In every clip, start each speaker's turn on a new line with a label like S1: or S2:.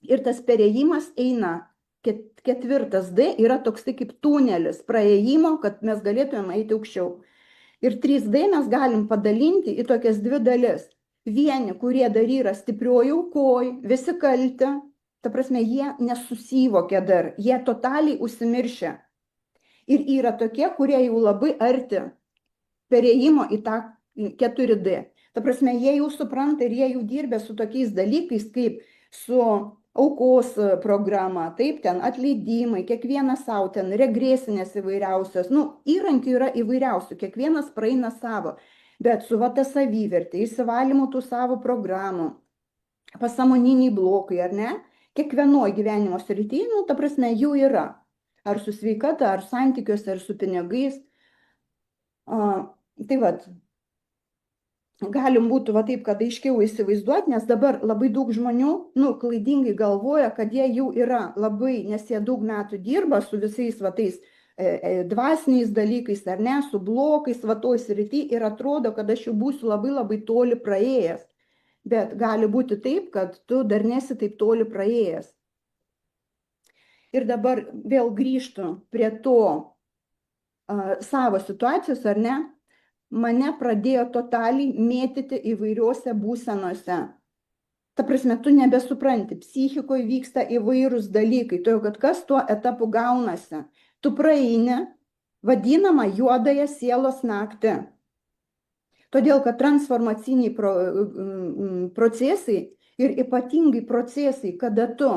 S1: Ir tas perėjimas eina, ketvirtas D yra toks kaip tunelis praėjimo, kad mes galėtumėm eiti aukščiau. Ir 3D mes galim padalinti į tokias dvi dalis. Vieni, kurie dar yra stiprioji aukoj, visi kalti, ta prasme, jie nesusivokia dar, jie totaliai užsimiršę. Ir yra tokie, kurie jau labai arti perėjimo į tą 4D. Ta prasme, jie jau supranta ir jie jau dirbė su tokiais dalykais, kaip su aukos programa, taip, ten atleidimai, kiekvienas savo, ten regresinės įvairiausios, įrankių yra įvairiausių, kiekvienas praeina savo, bet su va ta savivertė, įsivalymu tų savo programų, pasąmoniniai blokai, ar ne, kiekvienoje gyvenimo srityje, ta prasme, jų yra, ar su sveikata, ar santykiuose, ar su pinigais. Tai vat, galim būtų va taip, kad aiškiau įsivaizduoti, nes dabar labai daug žmonių, klaidingai galvoja, kad jie jau yra labai, nes jie daug metų dirba su visais va tais dvasiniais dalykais, ar ne, su blokais va toj srity ir atrodo, kad aš jau būsiu labai labai toli praėjęs. Bet gali būti taip, kad tu dar nesi taip toli praėjęs. Ir dabar vėl grįžtu prie to savo situacijos, ar ne, mane pradėjo totaliai mėtyti įvairiuose būsenose. Ta prasme, tu nebesupranti, psichikoje vyksta įvairūs dalykai, todėl kad kas tuo etapu gaunasi. Tu praeini vadinamą juodąją sielos naktį. Todėl, kad transformaciniai procesai ir ypatingai procesai, kada tu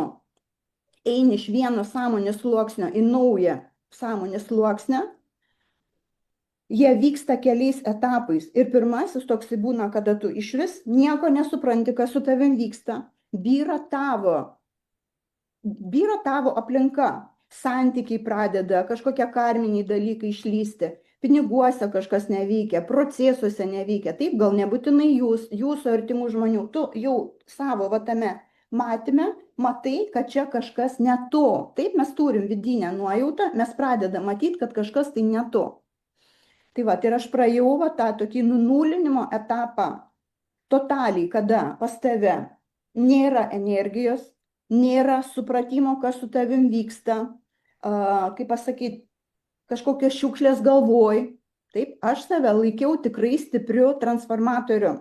S1: eini iš vieno sąmonės sluoksnio į naują sąmonės sluoksnį, jie vyksta keliais etapais. Ir pirmasis toksai būna, kada tu išvis nieko nesupranti, kas su tavim vyksta. Byra tavo aplinka. Santykiai pradeda, kažkokie karminiai dalykai išlysti. Piniguose kažkas neveikia, procesuose neveikia. Taip, gal nebūtinai jūsų artimų žmonių. Tu jau savo tame matyme matai, kad čia kažkas ne to. Taip, mes turim vidinę nuojautą, mes pradedam matyti, kad kažkas tai ne to. Tai va, ir aš praėjau tą tokį nunulinimo etapą totaliai, kada pas tave nėra energijos, nėra supratimo, kas su tavim vyksta, kaip pasakyti, kažkokios šiukšlės galvoj. Taip, aš save laikiau tikrai stipriu transformatoriu.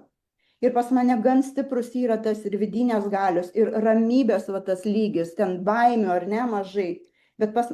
S1: Ir pas mane gan stiprus yra tas ir vidinės galios, ir ramybės tas lygis, ten baimių ar ne mažai. Bet pas